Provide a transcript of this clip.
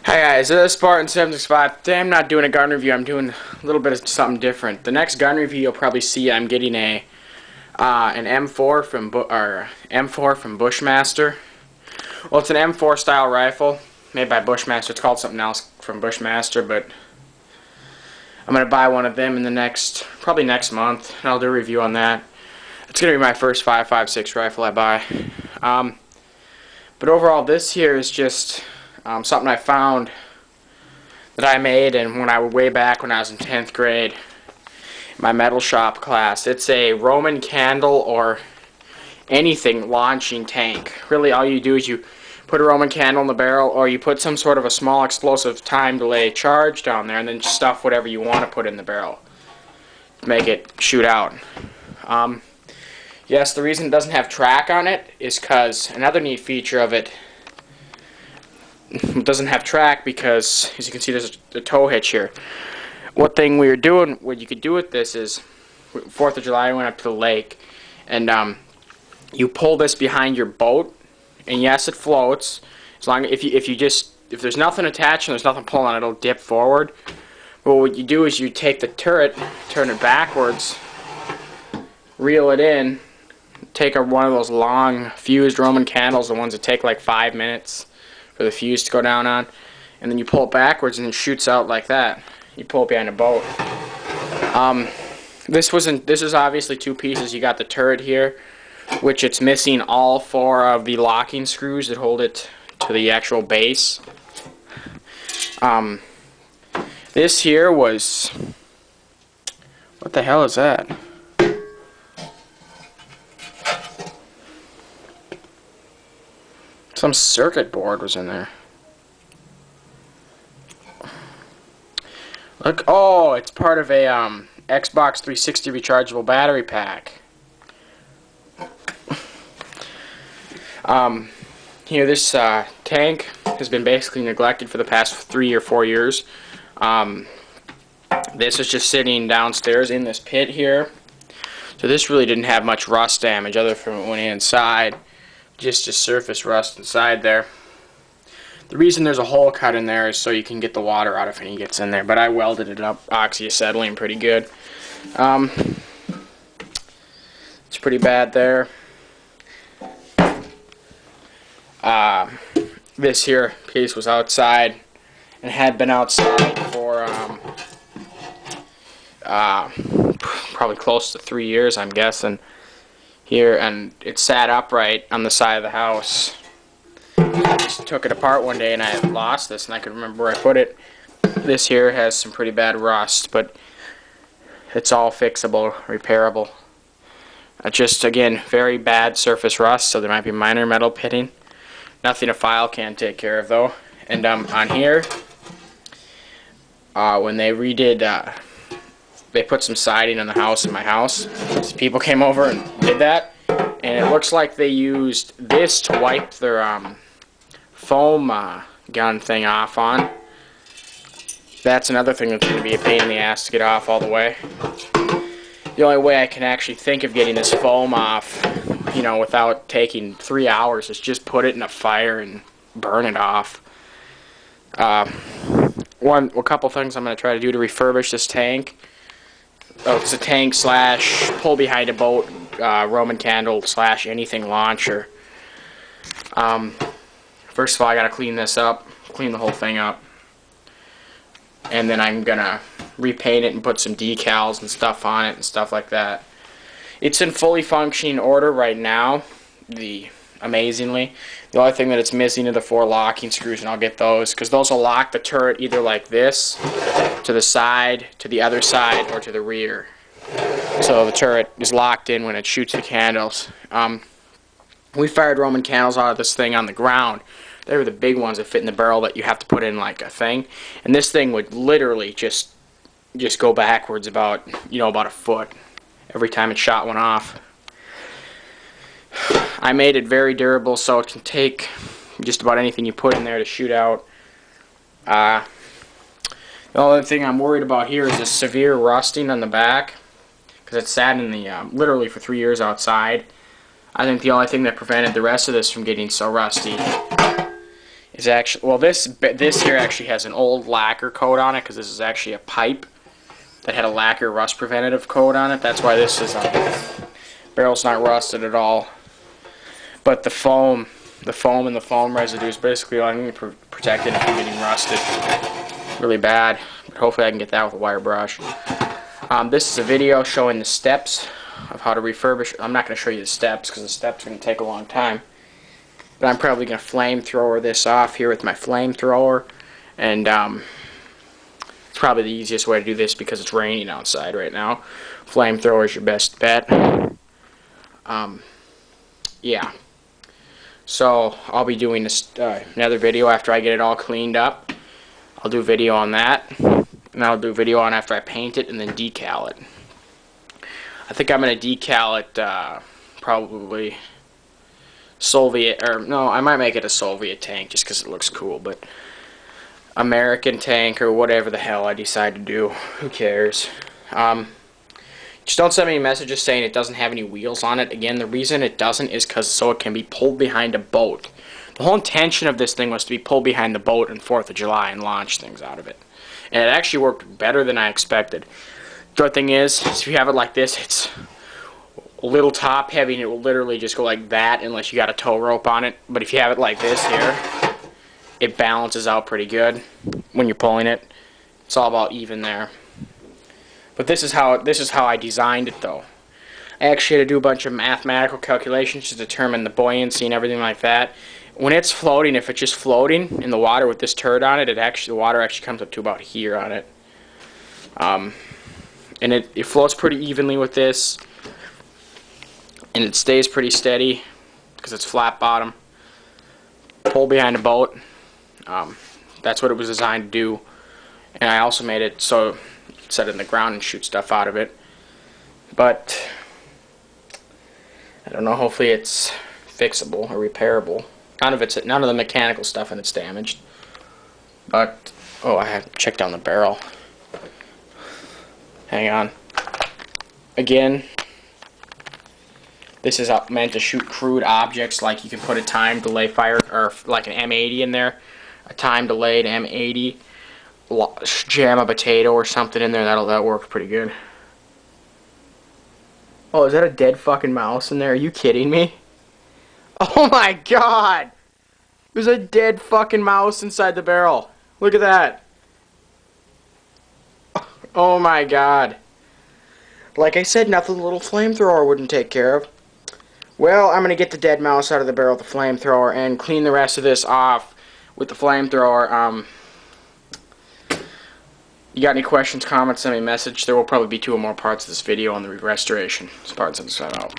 Hi guys, this is Spartan765. Today I'm not doing a gun review, I'm doing a little bit of something different. The next gun review you'll probably see I'm getting an M4 from Bushmaster. Well, it's an M4 style rifle made by Bushmaster. It's called something else from Bushmaster, but I'm going to buy one of them in the probably next month, and I'll do a review on that. It's going to be my first 5.56 rifle I buy. But overall, this here is just something I found that I made, and way back when I was in 10th grade, my metal shop class. It's a Roman candle or anything launching tank. Really, all you do is you put a Roman candle in the barrel, or you put some sort of a small explosive time delay charge down there, and then stuff whatever you want to put in the barrel to make it shoot out. Yes, the reason it doesn't have track on it is because another neat feature of it doesn't have track because, as you can see, there's a tow hitch here. What you could do with this is, 4th of July I went up to the lake, and you pull this behind your boat, and yes, it floats. As long if there's nothing attached and there's nothing pulling on it, it'll dip forward. But what you do is you take the turret, turn it backwards, reel it in, take one of those long fused Roman candles, the ones that take like 5 minutes for the fuse to go down on, and then you pull it backwards and it shoots out like that. You pull it behind a boat. This is obviously two pieces. You got the turret here, which it's missing all 4 of the locking screws that hold it to the actual base. This here was, what the hell is that? Some circuit board was in there. Look, oh, it's part of a Xbox 360 rechargeable battery pack. Here, this tank has been basically neglected for the past 3 or 4 years. This is just sitting downstairs in this pit here. So this really didn't have much rust damage other from it went inside. Just surface rust inside there. The reason there's a hole cut in there is so you can get the water out if any gets in there, but I welded it up oxyacetylene pretty good. It's pretty bad there. This here piece was outside and had been outside for probably close to 3 years, I'm guessing. Here, and it sat upright on the side of the house. I just took it apart one day and I lost this, and I could remember where I put it. This here has some pretty bad rust, but it's all fixable, repairable. Just, again, very bad surface rust, so there might be minor metal pitting. Nothing a file can't take care of, though. And on here, when they redid, they put some siding on the house in my house. So people came over and did that, and it looks like they used this to wipe their foam gun thing off on. That's another thing that's going to be a pain in the ass to get off all the way. The only way I can actually think of getting this foam off, you know, without taking 3 hours is just put it in a fire and burn it off. A couple things I'm going to try to do to refurbish this tank. It's a tank slash pull behind a boat, Roman candle slash anything launcher. First of all, I gotta clean this up, clean the whole thing up, and then I'm gonna repaint it and put some decals and stuff on it and stuff like that. It's in fully functioning order right now. Amazingly, the only thing that it's missing are the 4 locking screws, and I'll get those because those will lock the turret either like this, to the side, to the other side, or to the rear. So the turret is locked in when it shoots the candles. We fired Roman candles out of this thing on the ground. They were the big ones that fit in the barrel that you have to put in like a thing, and this thing would literally just go backwards about a foot every time it shot one off. I made it very durable so it can take just about anything you put in there to shoot out. The only thing I'm worried about here is the severe rusting on the back, because it sat in the literally for 3 years outside. I think the only thing that prevented the rest of this from getting so rusty is actually, well, this here actually has an old lacquer coat on it, because this is actually a pipe that had a lacquer rust preventative coat on it. That's why this is barrel's not rusted at all. But the foam and the foam residue is basically only protected it from getting rusted really bad. But hopefully I can get that with a wire brush. This is a video showing the steps of how to refurbish. I'm not going to show you the steps because the steps are going to take a long time. But I'm probably going to flamethrower this off here with my flamethrower. And it's probably the easiest way to do this because it's raining outside right now. Flamethrower is your best bet. Yeah. So I'll be doing this another video after I get it all cleaned up. I'll do a video on that. And I'll do a video on after I paint it and then decal it. I think I'm going to decal it probably Soviet, or no, I might make it a Soviet tank just because it looks cool, but American tank or whatever the hell I decide to do. Who cares? Just don't send me messages saying it doesn't have any wheels on it. Again, the reason it doesn't is because so it can be pulled behind a boat. The whole intention of this thing was to be pulled behind the boat on 4th of July and launch things out of it. And it actually worked better than I expected. The other thing is, if you have it like this, it's a little top heavy and it will literally just go like that unless you got a tow rope on it. But if you have it like this here, it balances out pretty good when you're pulling it. It's all about even there. But this is how I designed it though. I actually had to do a bunch of mathematical calculations to determine the buoyancy and everything like that. When it's floating, if it's just floating in the water with this turd on it, the water actually comes up to about here on it. And it floats pretty evenly with this. And it stays pretty steady because it's flat bottom. Pull behind a boat. That's what it was designed to do. And I also made it so you can set it in the ground and shoot stuff out of it. But I don't know, hopefully it's fixable or repairable. None of the mechanical stuff in it's damaged. But oh, I have to check down the barrel. Hang on. Again, this is meant to shoot crude objects, like you can put a time delay fire, or like an M80 in there, a time delayed M80, jam a potato or something in there. That'll work pretty good. Oh, is that a dead fucking mouse in there? Are you kidding me? Oh my god! There's a dead fucking mouse inside the barrel. Look at that. Oh my god. Like I said, nothing the little flamethrower wouldn't take care of. Well, I'm going to get the dead mouse out of the barrel with the flamethrower and clean the rest of this off with the flamethrower. You got any questions, comments, send me a message. There will probably be 2 or more parts of this video on the restoration. Parts inside out.